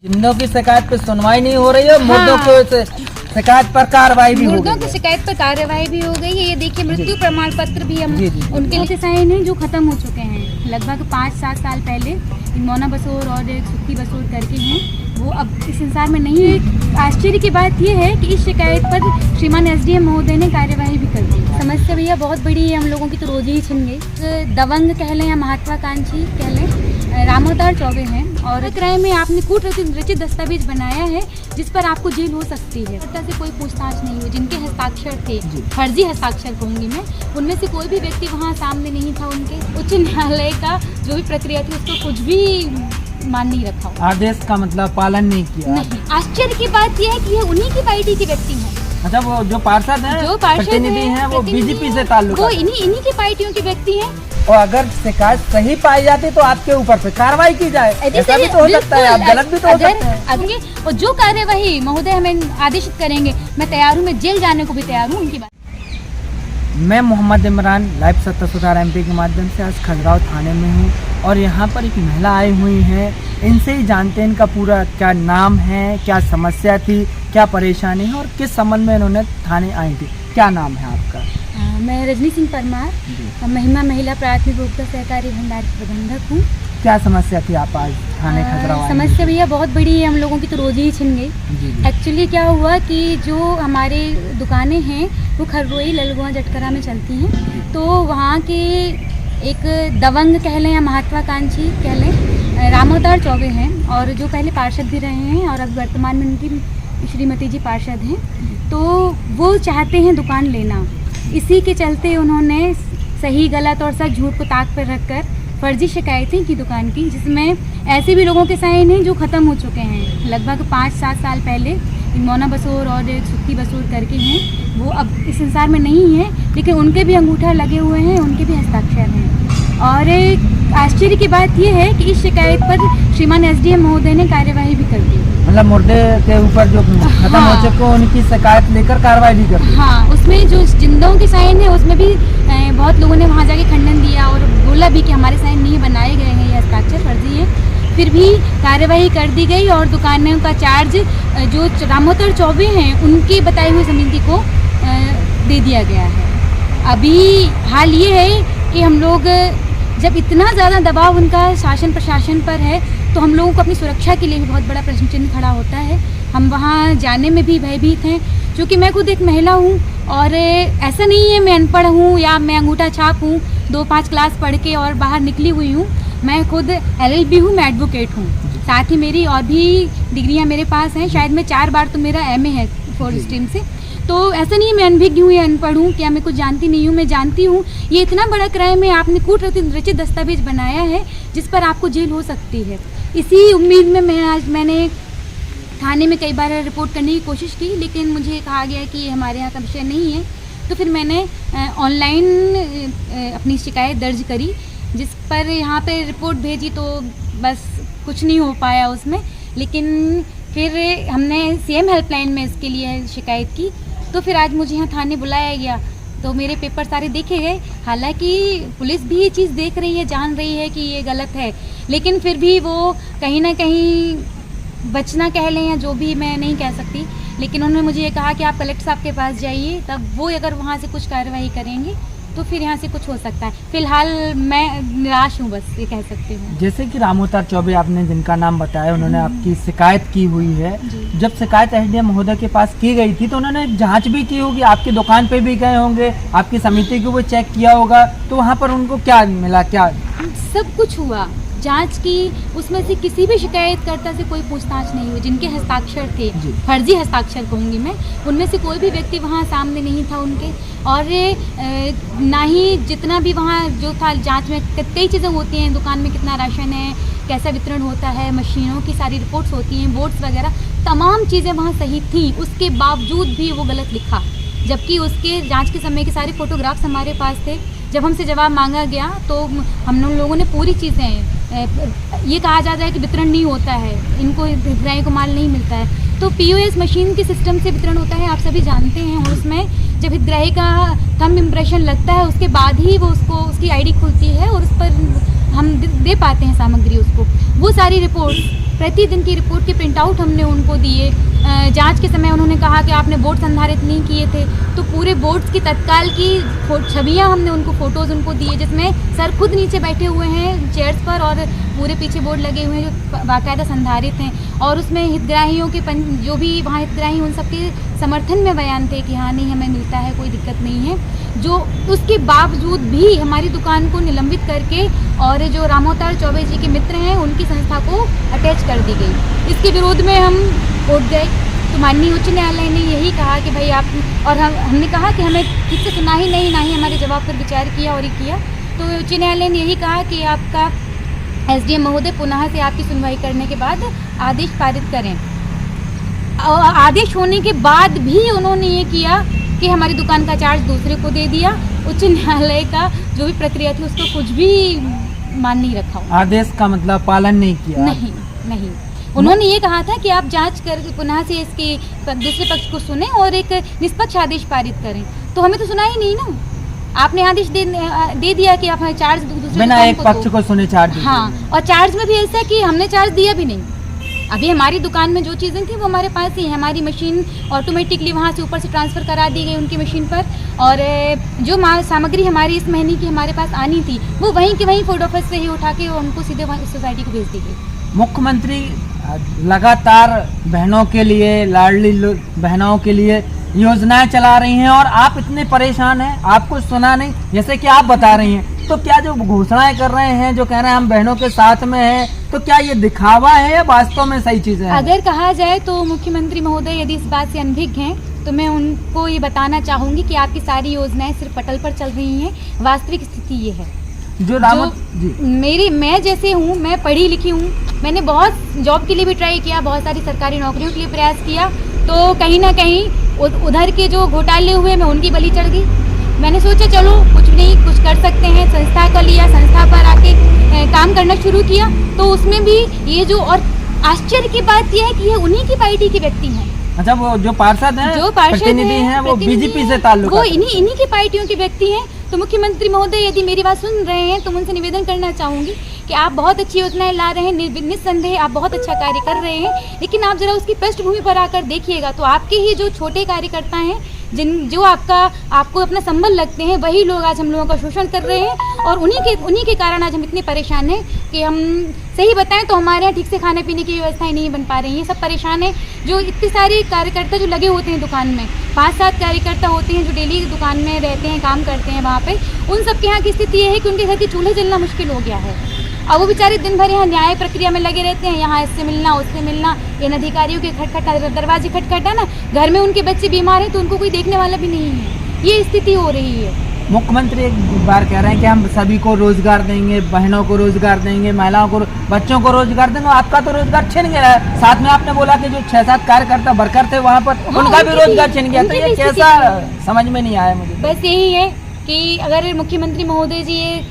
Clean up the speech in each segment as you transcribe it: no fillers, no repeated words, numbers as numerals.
जिंदों की शिकायत पे सुनवाई नहीं हो रही है, मुर्दों की शिकायत पर कार्रवाई भी हो गई। मुर्दों की शिकायत पर कार्रवाई भी हो गई है। ये देखिए मृत्यु प्रमाण पत्र भी हम जी, जी। उनके लिए साइन है जो खत्म हो चुके हैं लगभग 5-7 साल पहले। मोना बसोर और एक सुक्की बसोर करके हैं, वो अब इस संसार में नहीं है। आश्चर्य की बात यह है कि इस शिकायत पर श्रीमान एसडीएम महोदय ने कार्यवाही भी कर दी। समस्या भैया बहुत बड़ी है, हम लोगों की तो रोजी ही छिन गई। दबंग कह लें या महत्वाकांक्षी कह लें, रामोतार चौबे हैं और क्राइम में आपने कूट रचित दस्तावेज बनाया है जिस पर आपको जेल हो सकती है। से कोई पूछताछ नहीं हुई। जिनके हस्ताक्षर थे, फर्जी हस्ताक्षर कहूँगी मैं, उनमें से कोई भी व्यक्ति वहाँ सामने नहीं था। उनके उच्च न्यायालय का जो भी प्रक्रिया थी उसको कुछ भी मान नहीं रखा, आदेश का मतलब पालन नहीं किया। नहीं। आश्चर्य की बात यह है कि ये उन्हीं की पार्टी के व्यक्ति हैं। अच्छा, वो जो पार्षद हैं, जो प्रतिनिधि हैं, वो बीजेपी से ताल्लुक, वो इन्हीं की पार्टियों के व्यक्ति हैं। और अगर शिकायत सही पाई जाती तो आपके ऊपर पे कार्रवाई की जाए। ऐसा भी तो हो सकता है, आप गलत भी तो हो सकते हैं। और जो कार्यवाही महोदय हमें आदेशित करेंगे, मैं तैयार हूँ, मैं जेल जाने को भी तैयार हूँ। उनकी बात। मैं मोहम्मद इमरान लाइव सत्ता सुधार एमपी के माध्यम से आज खजुराहो थाने में हूँ और यहाँ पर एक महिला आई हुई है। इनसे ही जानते हैं इनका पूरा क्या नाम है, क्या समस्या थी, क्या परेशानी है और किस संबंध में इन्होंने थाने आई थी। क्या नाम है आपका? मैं रजनी सिंह परमार, महिमा महिला प्राथमिक उपभोक्ता सहकारी भंडार की प्रबंधक हूँ। क्या समस्या थी आप आज थाने खजुराहो? समस्या भैया बहुत बड़ी है, हम लोगों की तो रोजी ही छिन गई। एक्चुअली क्या हुआ कि जो हमारे दुकानें हैं वो खररोई ललगुआ जटकरा में चलती हैं, तो वहाँ के एक दबंग कह लें या महत्वाकांक्षी कह लें, रामोतार चौबे हैं और जो पहले पार्षद भी रहे हैं और अब वर्तमान में उनकी श्रीमती जी पार्षद हैं, तो वो चाहते हैं दुकान लेना। इसी के चलते उन्होंने सही गलत और सच झूठ को ताक पर रखकर फर्जी शिकायतें की दुकान की, जिसमें ऐसे भी लोगों के साइन हैं जो ख़त्म हो चुके हैं लगभग 5-7 साल पहले। मोना बसोर और एक सुक्की बसोर करके हैं, वो अब इस संसार में नहीं है, लेकिन उनके भी अंगूठा लगे हुए हैं, उनके भी हस्ताक्षर हैं। और आश्चर्य की बात यह है कि इस शिकायत पर श्रीमान एसडीएम महोदय ने कार्यवाही भी कर दी। मतलब मुर्दे के ऊपर जो खत्म हो चुके उनकी शिकायत लेकर कार्रवाई भी कर दी। हाँ, उसमें जो जिंदों के साइन है उसमें भी बहुत लोगों ने वहाँ जाके खंडन दिया और बोला भी कि हमारे साइन नहीं बनाए गए हैं, ये हस्ताक्षर फर्जी है। फिर भी कार्यवाही कर दी गई और दुकानों का चार्ज जो रामोतार चौबे हैं उनकी बताई हुई समिति को दे दिया गया है। अभी हाल ये है कि हम लोग जब इतना ज़्यादा दबाव उनका शासन प्रशासन पर है तो हम लोगों को अपनी सुरक्षा के लिए भी बहुत बड़ा प्रश्न चिन्ह खड़ा होता है। हम वहाँ जाने में भी भयभीत हैं, क्योंकि मैं खुद एक महिला हूँ और ऐसा नहीं है मैं अनपढ़ हूँ या मैं अंगूठा छाप हूँ, 2-5 क्लास पढ़ के और बाहर निकली हुई हूँ। मैं खुद LLB हूँ, मैं एडवोकेट हूँ, साथ ही मेरी और भी डिग्रियाँ मेरे पास हैं। शायद मैं 4 बार तो मेरा MA है 4 स्ट्रीम से। तो ऐसा नहीं है मैं अनभिज्ञ हूँ या अनपढ़ हूँ, क्या मैं कुछ जानती नहीं हूँ, मैं जानती हूँ। ये इतना बड़ा क्राइम है, आपने कूट रचित दस्तावेज बनाया है जिस पर आपको जेल हो सकती है। इसी उम्मीद में मैंने थाने में कई बार रिपोर्ट करने की कोशिश की, लेकिन मुझे कहा गया कि ये हमारे यहाँ का विषय नहीं है। तो फिर मैंने ऑनलाइन अपनी शिकायत दर्ज करी, जिस पर यहाँ पे रिपोर्ट भेजी तो बस कुछ नहीं हो पाया उसमें। लेकिन फिर हमने CM हेल्पलाइन में इसके लिए शिकायत की, तो फिर आज मुझे यहाँ थाने बुलाया गया, तो मेरे पेपर सारे देखे गए। हालांकि पुलिस भी ये चीज़ देख रही है, जान रही है कि ये गलत है, लेकिन फिर भी वो कहीं ना कहीं बचना कह लें या जो भी मैं नहीं कह सकती, लेकिन उन्होंने मुझे ये कहा कि आप कलेक्टर साहब के पास जाइए, तब वो अगर वहाँ से कुछ कार्रवाई करेंगे तो फिर यहाँ से कुछ हो सकता है। फिलहाल मैं निराश हूँ, बस ये कह सकती हूँ। जैसे कि रामोतार चौबे आपने जिनका नाम बताया, उन्होंने आपकी शिकायत की हुई है। जब शिकायत एसडीएम महोदय के पास की गई थी तो उन्होंने जांच भी की होगी, आपकी दुकान पे भी गए होंगे, आपकी समिति को वो चेक किया होगा, तो वहाँ पर उनको क्या मिला? क्या सब कुछ हुआ, जांच की, उसमें से किसी भी शिकायतकर्ता से कोई पूछताछ नहीं हुई। जिनके हस्ताक्षर थे, फर्जी हस्ताक्षर कहूँगी मैं, उनमें से कोई भी व्यक्ति वहाँ सामने नहीं था उनके। और ना ही जितना भी वहाँ जो था जांच में कई चीज़ें होती हैं, दुकान में कितना राशन है, कैसा वितरण होता है, मशीनों की सारी रिपोर्ट्स होती हैं, बोर्ड्स वगैरह, तमाम चीज़ें वहाँ सही थी। उसके बावजूद भी वो गलत लिखा, जबकि उसके जांच के समय के सारे फोटोग्राफ्स हमारे पास थे। जब हमसे जवाब मांगा गया तो हम लोगों ने पूरी चीज़ें, ये कहा जाता है कि वितरण नहीं होता है, इनको हितग्राही को माल नहीं मिलता है, तो POS मशीन के सिस्टम से वितरण होता है, आप सभी जानते हैं। और उसमें जब हितग्राही का थंब इम्प्रेशन लगता है उसके बाद ही वो उसकी ID खुलती है और उस पर हम दे पाते हैं सामग्री उसको। वो सारी रिपोर्ट्स प्रतिदिन की रिपोर्ट के प्रिंट आउट हमने उनको दिए। जांच के समय उन्होंने कहा कि आपने बोर्ड संधारित नहीं किए थे, तो पूरे बोर्ड्स की तत्काल की छवियां हमने उनको, फोटोज़ उनको दिए, जिसमें सर खुद नीचे बैठे हुए हैं चेयर्स पर और पूरे पीछे बोर्ड लगे हुए हैं जो बाकायदा संधारित हैं। और उसमें हितग्राहियों के जो भी वहाँ हितग्राही उन सबके समर्थन में बयान थे कि हाँ नहीं हमें मिलता है, कोई दिक्कत नहीं है। जो उसके बावजूद भी हमारी दुकान को निलंबित करके और जो रामोतार चौबे जी के मित्र हैं उनकी संस्था को अटैच कर दी गई। इसके विरोध में हम कोर्ट गए, तो माननीय उच्च न्यायालय ने यही कहा कि भाई आप, और हमने कहा कि हमें ठीक से सुना ही नहीं, ना ही हमारे जवाब पर विचार किया और ये किया। तो उच्च न्यायालय ने यही कहा कि आपका SDM महोदय पुनः से आपकी सुनवाई करने के बाद आदेश पारित करें। और आदेश होने के बाद भी उन्होंने ये किया कि हमारी दुकान का चार्ज दूसरे को दे दिया। उच्च न्यायालय का जो भी प्रक्रिया थी उसको कुछ भी मान नहीं रखा। आदेश का मतलब पालन नहीं किया? नहीं। उन्होंने ये कहा था कि आप जांच कर पुनः से इसके दूसरे पक्ष को सुने और एक निष्पक्ष आदेश पारित करें। तो हमें तो सुना ही नहीं ना, आपने आदेश दे दिया कि आप हमें चार्ज दूसरे बिना एक पक्ष को सुने चार्ज। हाँ, और चार्ज में भी ऐसा कि हमने चार्ज दिया भी नहीं। अभी हमारी दुकान में जो चीज़ें थी वो हमारे पास ही है। हमारी मशीन ऑटोमेटिकली वहाँ से ऊपर से ट्रांसफ़र करा दी गई उनकी मशीन पर, और जो सामग्री हमारी इस महीने की हमारे पास आनी थी वो वहीं के वहीं फूड ऑफिस से ही उठा के उनको सीधे सोसाइटी को भेज दी गई। मुख्यमंत्री लगातार बहनों के लिए, लाडली बहनों के लिए योजनाएं चला रही हैं और आप इतने परेशान हैं, आपको सुना नहीं, जैसे कि आप बता रही हैं। तो क्या जो घोषणाएं कर रहे हैं, जो कह रहे हैं हम बहनों के साथ में हैं, तो क्या ये दिखावा है या वास्तव में सही चीजें हैं? अगर कहा जाए तो मुख्यमंत्री महोदय यदि इस बात से अनभिज्ञ हैं तो मैं उनको ये बताना चाहूँगी कि आपकी सारी योजनाएं सिर्फ पटल पर चल रही हैं। वास्तविक स्थिति ये है मैं जैसे हूँ, मैं पढ़ी लिखी हूँ, मैंने बहुत जॉब के लिए भी ट्राई किया, बहुत सारी सरकारी नौकरियों के लिए प्रयास किया, तो कहीं ना कहीं उधर के जो घोटाले हुए मैं उनकी बलि चढ़ गई। मैंने सोचा चलो कुछ नहीं, कुछ कर सकते हैं, संस्था का लिया, संस्था पर आके काम करना शुरू किया। तो उसमें भी ये जो, और आश्चर्य की बात यह है कि ये उन्हीं की पार्टी के व्यक्ति हैं। अच्छा, वो जो पार्षद हैं, प्रतिनिधि हैं, वो बीजेपी से ताल्लुक, वो इन्हीं की पार्टियों के व्यक्ति हैं। तो मुख्यमंत्री महोदय यदि मेरी बात सुन रहे हैं तो मैं उनसे निवेदन करना चाहूँगी कि आप बहुत अच्छी योजनाएं ला रहे हैं, निस्संदेह आप बहुत अच्छा कार्य कर रहे हैं, लेकिन आप जरा उसकी पृष्ठभूमि पर आकर देखिएगा तो आपके ही जो छोटे कार्यकर्ता हैं, जो आपको अपना संबल लगते हैं, वही लोग आज हम लोगों का शोषण कर रहे हैं। और उन्हीं के कारण आज हम इतने परेशान हैं कि हम सही बताएं तो हमारे यहाँ ठीक से खाने पीने की व्यवस्थाएं नहीं बन पा रही हैं। सब परेशान हैं। जो इतने सारे कार्यकर्ता जो लगे होते हैं दुकान में, 5-7 कार्यकर्ता होते हैं जो डेली दुकान में रहते हैं, काम करते हैं वहाँ पे, उन सबके यहाँ की स्थिति ये है कि उनके घर के चूल्हे जलना मुश्किल हो गया है। अब वो बेचारे दिन भर यहाँ न्याय प्रक्रिया में लगे रहते हैं, यहाँ इससे मिलना, उससे मिलना, इन अधिकारियों के दरवाजे खटखटाना। घर में उनके बच्चे बीमार हैं तो उनको कोई देखने वाला भी नहीं है। ये स्थिति हो रही है। मुख्यमंत्री एक बार कह रहे हैं कि हम सभी को रोजगार देंगे, बहनों को रोजगार देंगे, महिलाओं को, बच्चों को रोजगार देंगे। आपका तो रोजगार छिन गया है। साथ में आपने बोला कि जो 6-7 कार्यकर्ता वर्कर थे वहाँ पर, उनका भी रोजगार छिन गया। तो ये कैसा, समझ में नहीं आया मुझे। बस यही है कि अगर मुख्यमंत्री महोदय जी ये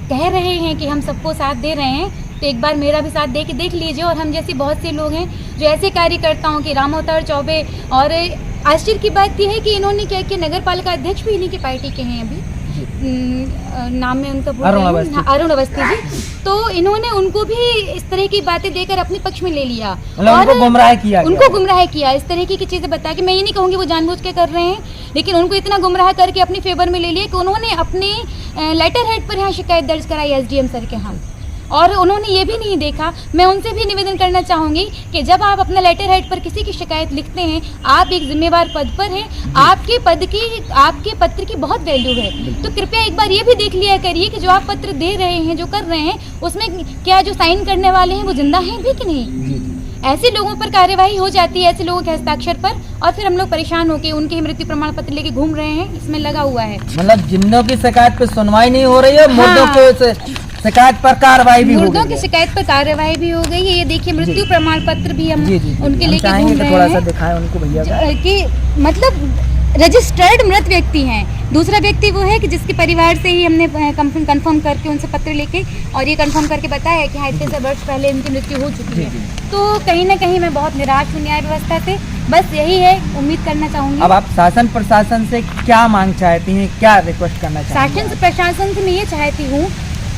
कह रहे हैं कि हम सबको साथ दे रहे हैं, तो एक बार मेरा भी साथ दे के देख लीजिए। और हम जैसे बहुत से लोग हैं जो ऐसे कार्यकर्ताओं के, रामोतार चौबे, और आश्चर्य की बात यह है कि इन्होंने क्या किया, नगर पालिका अध्यक्ष भी इन्हीं की पार्टी के हैं, अभी नाम में उनका अरुण अवस्थी जी। तो इन्होंने उनको भी इस तरह की बातें देकर अपने पक्ष में ले लिया और उनको गुमराह किया इस तरह की चीजें बता के। मैं ये नहीं कहूँगी वो जानबूझ के कर रहे हैं, लेकिन उनको इतना गुमराह करके अपने फेवर में ले लिया कि उन्होंने अपने लेटर हेड पर यहाँ शिकायत दर्ज कराई SDM सर के यहाँ, और उन्होंने ये भी नहीं देखा। मैं उनसे भी निवेदन करना चाहूँगी कि जब आप अपना लेटर हेड पर किसी की शिकायत लिखते हैं, आप एक जिम्मेवार पद पर हैं, आपके पत्र की बहुत वैल्यू है। तो कृपया एक बार ये भी देख लिया करिए कि जो आप पत्र दे रहे हैं, जो कर रहे हैं, उसमें क्या जो साइन करने वाले हैं वो जिंदा हैं भी कि नहीं। ऐसे लोगों पर कार्यवाही हो जाती है, ऐसे लोगों के हस्ताक्षर पर, और फिर हम लोग परेशान होकर उनके मृत्यु प्रमाण पत्र लेके घूम रहे हैं। इसमें लगा हुआ है, मतलब जिन्नों की शिकायत पे सुनवाई नहीं हो रही है, मुर्दों के शिकायत पर कार्रवाई भी हो गई, मुर्दों की शिकायत पर कार्रवाई भी हो गई है। ये देखिए मृत्यु प्रमाण पत्र भी हम उनके लेके घूम रहे हैं। थोड़ा सा दिखाएं उनको भैया कि मतलब रजिस्टर्ड मृत व्यक्ति हैं। दूसरा व्यक्ति वो है कि जिसके परिवार से ही हमने कंफर्म करके उनसे पत्र लेके और ये कंफर्म करके बताया कि हाँ इतने से वर्ष पहले इनकी मृत्यु हो चुकी है। तो कहीं ना कहीं मैं बहुत निराश हूँ न्याय व्यवस्था से। बस यही है, उम्मीद करना चाहूँगी। अब आप शासन प्रशासन से क्या मांग चाहती हैं, क्या रिक्वेस्ट करना चाहती हैं? शासन प्रशासन से मैं ये चाहती हूँ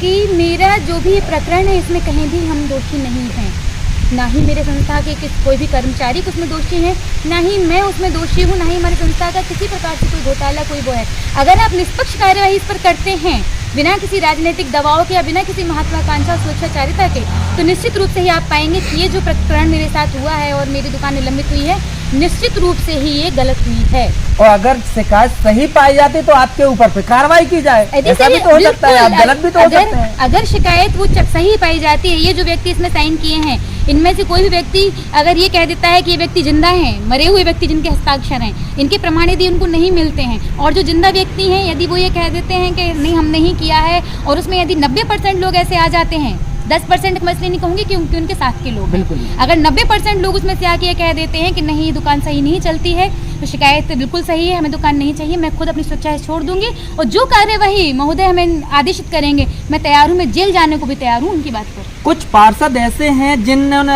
कि मेरा जो भी प्रकरण है इसमें कहीं भी हम दोषी नहीं हैं। ना ही मेरे संस्था के कोई भी कर्मचारी उसमें दोषी हैं, ना ही मैं उसमें दोषी हूँ, ना ही हमारी संस्था का किसी प्रकार से कोई घोटाला कोई वो है। अगर आप निष्पक्ष कार्यवाही इस पर करते हैं बिना किसी राजनीतिक दबाव के या बिना किसी महत्वाकांक्षा सुरक्षाचारिता के, तो निश्चित रूप से ही आप पाएंगे कि ये जो प्रकरण मेरे साथ हुआ है और मेरी दुकान निलंबित हुई है, निश्चित रूप से ही ये गलत हुई है। और अगर शिकायत सही पाई जाती तो आपके ऊपर पे कार्रवाई की जाए, ऐसा भी तो हो सकता है, आप गलत भी तो हो सकते हैं। अगर शिकायत वो सही पाई जाती है, ये जो व्यक्ति इसमें साइन किए हैं, इनमें से कोई भी व्यक्ति अगर ये कह देता है कि ये व्यक्ति जिंदा हैं, मरे हुए व्यक्ति जिनके हस्ताक्षर हैं, इनके प्रमाण यदि उनको नहीं मिलते हैं, और जो जिंदा व्यक्ति हैं यदि वो ये कह देते हैं कि नहीं हमने नहीं किया है, और उसमें यदि 90% लोग ऐसे आ जाते हैं, 10% मैं इसलिए नहीं कहूँगी क्योंकि उनके साथ के लोग, बिल्कुल, अगर 90% लोग उसमें से आके ये कह देते हैं कि नहीं दुकान सही नहीं चलती है, तो शिकायत बिल्कुल सही है, हमें दुकान नहीं चाहिए, मैं खुद अपनी स्वेच्छा छोड़ दूंगी, और जो कार्यवाही महोदय हमें आदेशित करेंगे मैं तैयार हूँ, मैं जेल जाने को भी तैयार हूँ उनकी बात पर। कुछ पार्षद ऐसे हैं जिन्होंने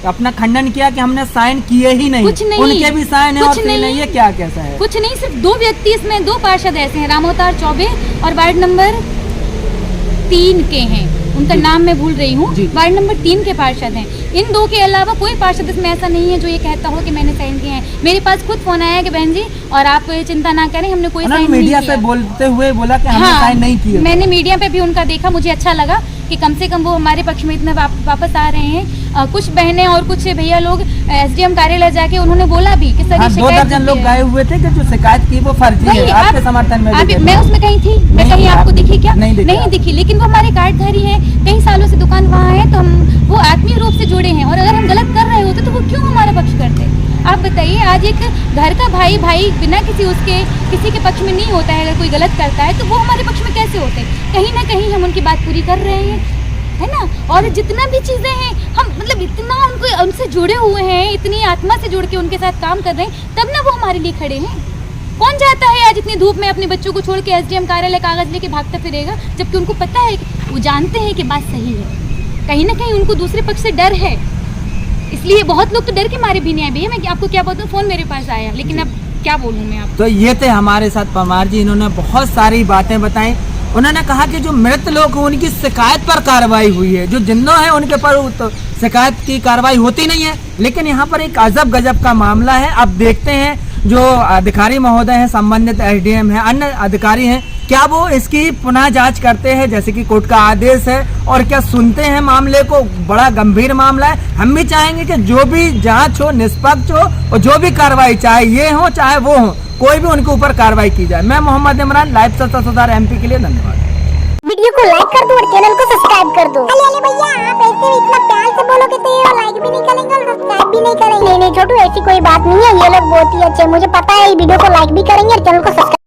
अपना खंडन किया कि हमने साइन किए ही नहीं, कुछ नहीं, उनके भी साइन है, कुछ और नहीं, ये क्या कैसा है? कुछ नहीं, सिर्फ 2 व्यक्ति इसमें, 2 पार्षद ऐसे हैं, राम अवतार चौबे और वार्ड नंबर 3 के हैं, उनका नाम मैं भूल रही हूँ, वार्ड नंबर 3 के पार्षद हैं। इन 2 के अलावा कोई पार्षद इसमें ऐसा नहीं है जो ये कहता हो कि मैंने साइन किए हैं। मेरे पास खुद फोन आया कि बहन जी और आप चिंता ना करें, हमने कोई साइन नहीं किया। मीडिया से बोलते हुए बोला कि हमने साइन नहीं किए। मैंने मीडिया पे भी उनका देखा, मुझे अच्छा लगा कि कम से कम वो हमारे पक्ष में इतना वापस आ रहे हैं। कुछ बहनें और कुछ भैया लोग एसडीएम कार्यालय जाके उन्होंने बोला भी कि सर ये 2 दर्जन लोग गए हुए थे कि जो शिकायत की वो फर्जी है, आपके समर्थन में। मैं उसमें कहीं थी, मैं कहीं आपको दिखी क्या? नहीं दिखी, लेकिन वो हमारे कार्डधारी है, कई सालों से दुकान वहाँ है, तो हम वो आत्मीय रूप से जुड़े हैं, और अगर हम गलत कर रहे होते तो वो क्यों हमारा पक्ष करते? आप बताइए, आज एक घर का भाई बिना किसी के पक्ष में नहीं होता है, अगर कोई गलत करता है तो वो हमारे पक्ष में कैसे होते? कहीं ना कहीं हम उनकी बात पूरी कर रहे हैं, है ना। और जितना भी चीजें हैं हम मतलब इतना उनसे जुड़े हुए हैं, इतनी आत्मा से जुड़ के उनके साथ काम कर रहे हैं, तब ना वो हमारे लिए खड़े हैं। कौन जाता है आज इतनी धूप में अपने बच्चों को छोड़ के एसडीएम कार्यालय कागज लेके भागता फिरेगा, जबकि उनको पता है, वो जानते हैं कि बात सही है। कहीं ना कहीं उनको दूसरे पक्ष से डर है, इसलिए बहुत लोग तो डर के मारे भी नहीं आए। भैया मैं आपको क्या बोलूं, फोन मेरे पास आया, लेकिन अब क्या बोलूं मैं आपको। तो ये थे हमारे साथ परमार जी, इन्होंने बहुत सारी बातें बताई। उन्होंने कहा कि जो मृत लोग हैं उनकी शिकायत पर कार्रवाई हुई है, जो जिंदा है उनके पर तो शिकायत की कार्रवाई होती नहीं है। लेकिन यहाँ पर एक अजब गजब का मामला है। अब देखते हैं जो अधिकारी महोदय हैं, संबंधित एसडीएम हैं, अन्य अधिकारी हैं, क्या वो इसकी पुनः जांच करते हैं जैसे कि कोर्ट का आदेश है, और क्या सुनते हैं मामले को। बड़ा गंभीर मामला है। हम भी चाहेंगे कि जो भी जांच हो निष्पक्ष हो, और जो भी कार्रवाई चाहे ये हो चाहे वो हो, कोई भी उनके ऊपर कार्रवाई की जाए। मैं मोहम्मद इमरान, लाइव सत्ता सुधार एमपी के लिए धन्यवाद। वीडियो को लाइक कर दो और चैनल को सब्सक्राइब कर दो। अरे भैया आप ऐसे इतना प्यार से बोलोगे तो ये लाइक भी नहीं करेंगे और सब्सक्राइब भी नहीं करेंगे। नहीं छोटू, ऐसी कोई बात नहीं है, ये लोग बहुत ही अच्छे, मुझे पता है। वीडियो को लाइक भी करेंगे और चैनल को सब्सक्राइब